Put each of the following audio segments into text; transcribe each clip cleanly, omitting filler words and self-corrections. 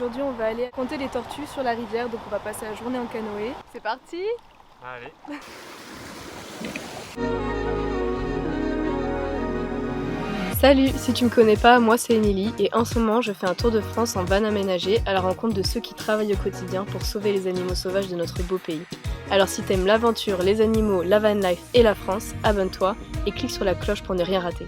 Aujourd'hui, on va aller compter les tortues sur la rivière, donc on va passer la journée en canoë. C'est parti! Allez. Salut, si tu me connais pas, moi c'est Émilie et en ce moment je fais un tour de France en van aménagé à la rencontre de ceux qui travaillent au quotidien pour sauver les animaux sauvages de notre beau pays. Alors si t'aimes l'aventure, les animaux, la van life et la France, abonne-toi et clique sur la cloche pour ne rien rater.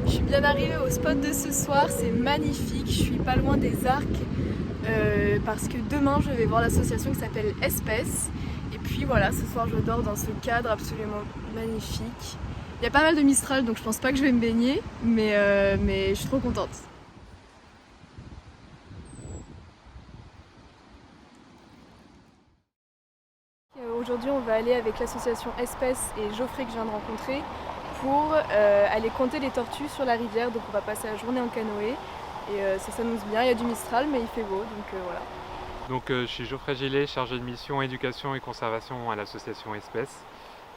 Je suis bien arrivée au spot de ce soir, c'est magnifique, je suis pas loin des arcs parce que demain je vais voir l'association qui s'appelle Espèce et puis voilà, ce soir je dors dans ce cadre absolument magnifique. Il y a pas mal de Mistral donc je pense pas que je vais me baigner mais je suis trop contente. Aujourd'hui on va aller avec l'association Espèce et Geoffrey que je viens de rencontrer pour aller compter les tortues sur la rivière, donc on va passer la journée en canoë et ça s'annonce bien, il y a du Mistral mais il fait beau donc voilà. Donc je suis Geoffrey Gillet, chargé de mission éducation et conservation à l'association Espèce,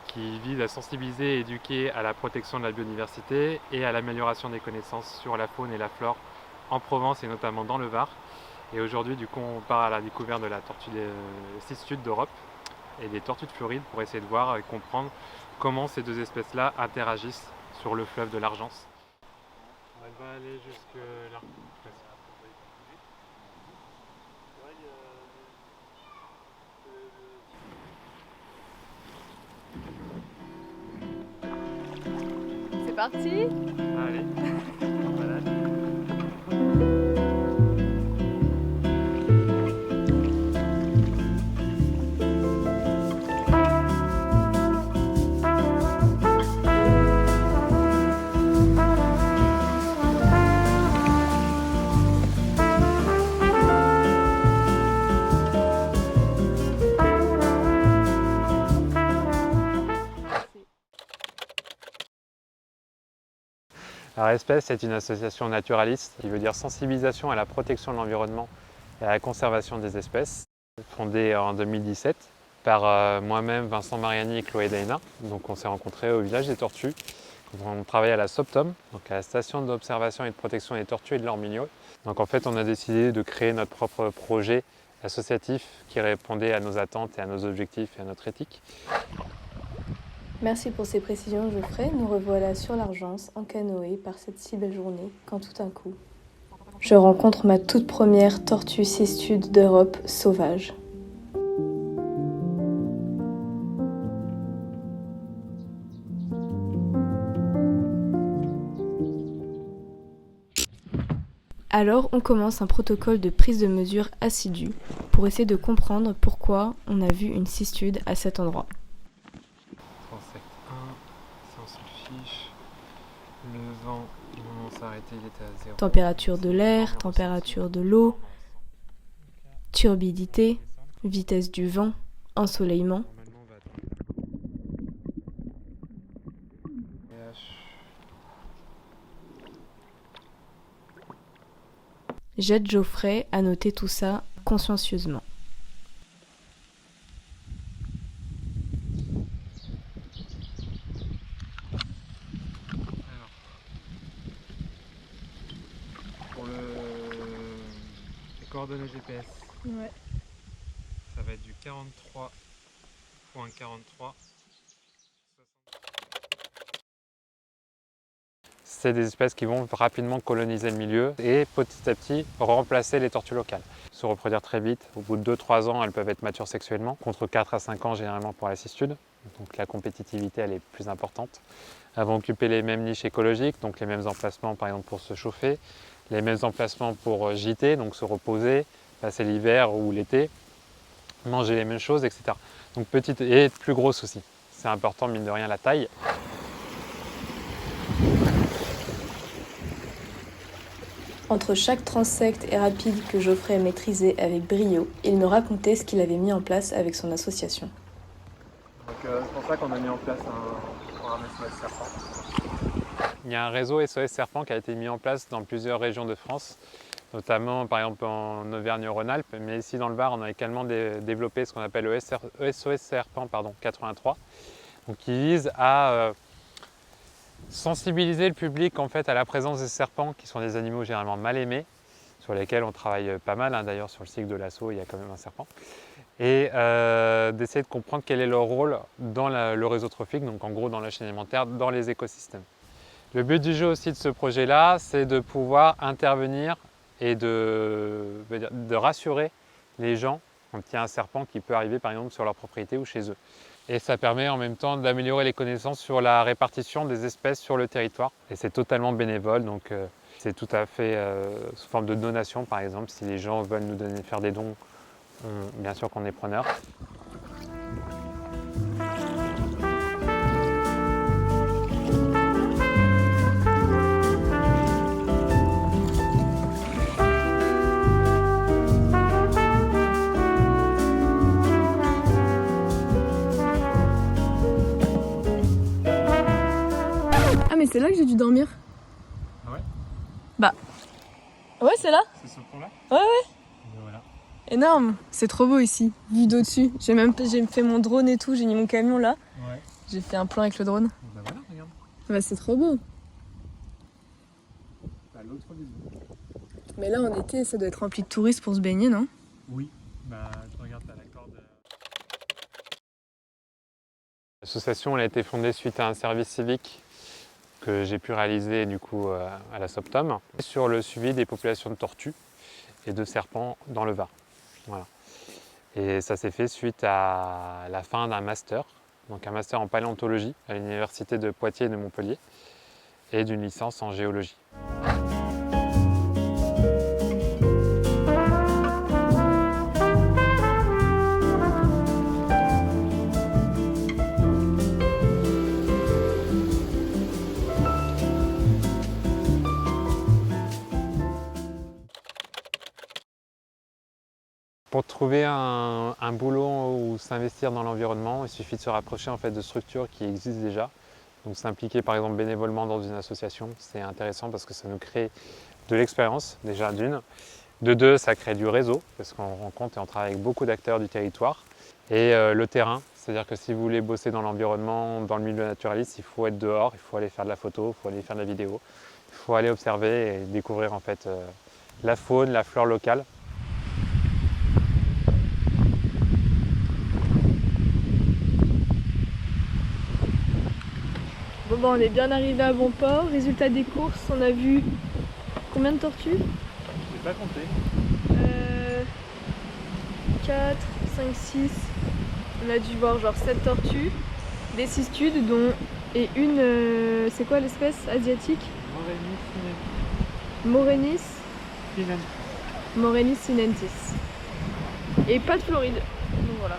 qui vise à sensibiliser et éduquer à la protection de la biodiversité et à l'amélioration des connaissances sur la faune et la flore en Provence et notamment dans le Var. Et aujourd'hui du coup on part à la découverte de la tortue des cistude d'Europe et des tortues de Floride pour essayer de voir et comprendre comment ces deux espèces-là interagissent sur le fleuve de l'Argence. On va aller jusque là. C'est parti! Allez, voilà. Alors Espèce est une association naturaliste qui veut dire sensibilisation à la protection de l'environnement et à la conservation des espèces, fondée en 2017 par moi-même, Vincent Mariani et Chloé Daina. Donc on s'est rencontrés au village des tortues. On travaille à la SOPTOM, donc à la station d'observation et de protection des tortues et de leurs milieux. Donc en fait on a décidé de créer notre propre projet associatif qui répondait à nos attentes et à nos objectifs et à notre éthique. Merci pour ces précisions Geoffrey, nous revoilà sur l'Argence en canoë par cette si belle journée quand tout d'un coup je rencontre ma toute première tortue cistude d'Europe sauvage. Alors on commence un protocole de prise de mesure assidue pour essayer de comprendre pourquoi on a vu une cistude à cet endroit. Transect 1, si on se le fiche, le vent, au moment où on s'est arrêté, il était à 0. Température de l'air, température de l'eau, turbidité, vitesse du vent, ensoleillement. Normalement, on va J'aide Geoffrey à noter tout ça consciencieusement. Alors, pour les coordonnées GPS, Ouais. ça va être du 43.43. C'est des espèces qui vont rapidement coloniser le milieu et petit à petit remplacer les tortues locales. Se reproduire très vite, au bout de 2-3 ans, elles peuvent être matures sexuellement, contre 4 à 5 ans généralement pour la cistude. Donc la compétitivité elle est plus importante. Elles vont occuper les mêmes niches écologiques, donc les mêmes emplacements par exemple pour se chauffer, les mêmes emplacements pour gîter, donc se reposer, passer l'hiver ou l'été, manger les mêmes choses, etc. Donc petite et être plus grosse aussi. C'est important mine de rien la taille. Entre chaque transect et rapide que Geoffrey maîtrisait avec brio, il me racontait ce qu'il avait mis en place avec son association. C'est pour ça qu'on a mis en place un programme SOS Serpent. Il y a un réseau SOS Serpent qui a été mis en place dans plusieurs régions de France notamment par exemple en Auvergne-Rhône-Alpes, mais ici dans le Var, on a également développé ce qu'on appelle le SOS Serpent 83, donc qui vise à sensibiliser le public en fait à la présence des serpents, qui sont des animaux généralement mal aimés, sur lesquels on travaille pas mal, hein. D'ailleurs sur le cycle de l'assaut il y a quand même un serpent, et d'essayer de comprendre quel est leur rôle dans le réseau trophique, donc en gros dans la chaîne alimentaire, dans les écosystèmes. Le but du jeu aussi de ce projet-là, c'est de pouvoir intervenir et de rassurer les gens quand il y a un serpent qui peut arriver par exemple sur leur propriété ou chez eux. Et ça permet en même temps d'améliorer les connaissances sur la répartition des espèces sur le territoire. Et c'est totalement bénévole, donc c'est tout à fait sous forme de donation par exemple. Si les gens veulent nous donner, faire des dons, bien sûr qu'on est preneur. Ah mais c'est là que j'ai dû dormir. Ah ouais? Bah. Ouais c'est là. C'est ce pont-là? Ouais ouais. Et voilà. Énorme. C'est trop beau ici, vu d'au-dessus. J'ai fait mon drone et tout, j'ai mis mon camion là. Ouais. J'ai fait un plan avec le drone. Bah voilà, regarde. Bah c'est trop beau. À l'autre vision. Mais là en été ça doit être rempli de touristes pour se baigner, non? Oui. Bah je regarde à la corde. L'association a été fondée suite à un service civique que j'ai pu réaliser du coup à la SOPTOM sur le suivi des populations de tortues et de serpents dans le Var. Voilà. Et ça s'est fait suite à la fin d'un master, donc un master en paléontologie à l'université de Poitiers et de Montpellier et d'une licence en géologie. Pour trouver un boulot ou s'investir dans l'environnement, il suffit de se rapprocher en fait de structures qui existent déjà. Donc s'impliquer par exemple bénévolement dans une association, c'est intéressant parce que ça nous crée de l'expérience déjà d'une. De deux, ça crée du réseau parce qu'on rencontre et on travaille avec beaucoup d'acteurs du territoire. Et le terrain, c'est-à-dire que si vous voulez bosser dans l'environnement, dans le milieu naturaliste, il faut être dehors, il faut aller faire de la photo, il faut aller faire de la vidéo, il faut aller observer et découvrir en fait la faune, la flore locale. Bon bah on est bien arrivé à bon port. Résultat des courses, on a vu combien de tortues? J'ai pas compté. 4, 5, 6. On a dû voir genre 7 tortues, des cistudes dont et une, c'est quoi l'espèce asiatique? Morenis sinensis. Et pas de Floride. Donc voilà.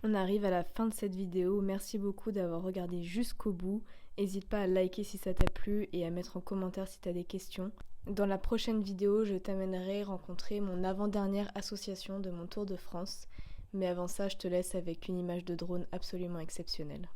On arrive à la fin de cette vidéo. Merci beaucoup d'avoir regardé jusqu'au bout. N'hésite pas à liker si ça t'a plu et à mettre en commentaire si t'as des questions. Dans la prochaine vidéo, je t'amènerai rencontrer mon avant-dernière association de mon Tour de France. Mais avant ça, je te laisse avec une image de drone absolument exceptionnelle.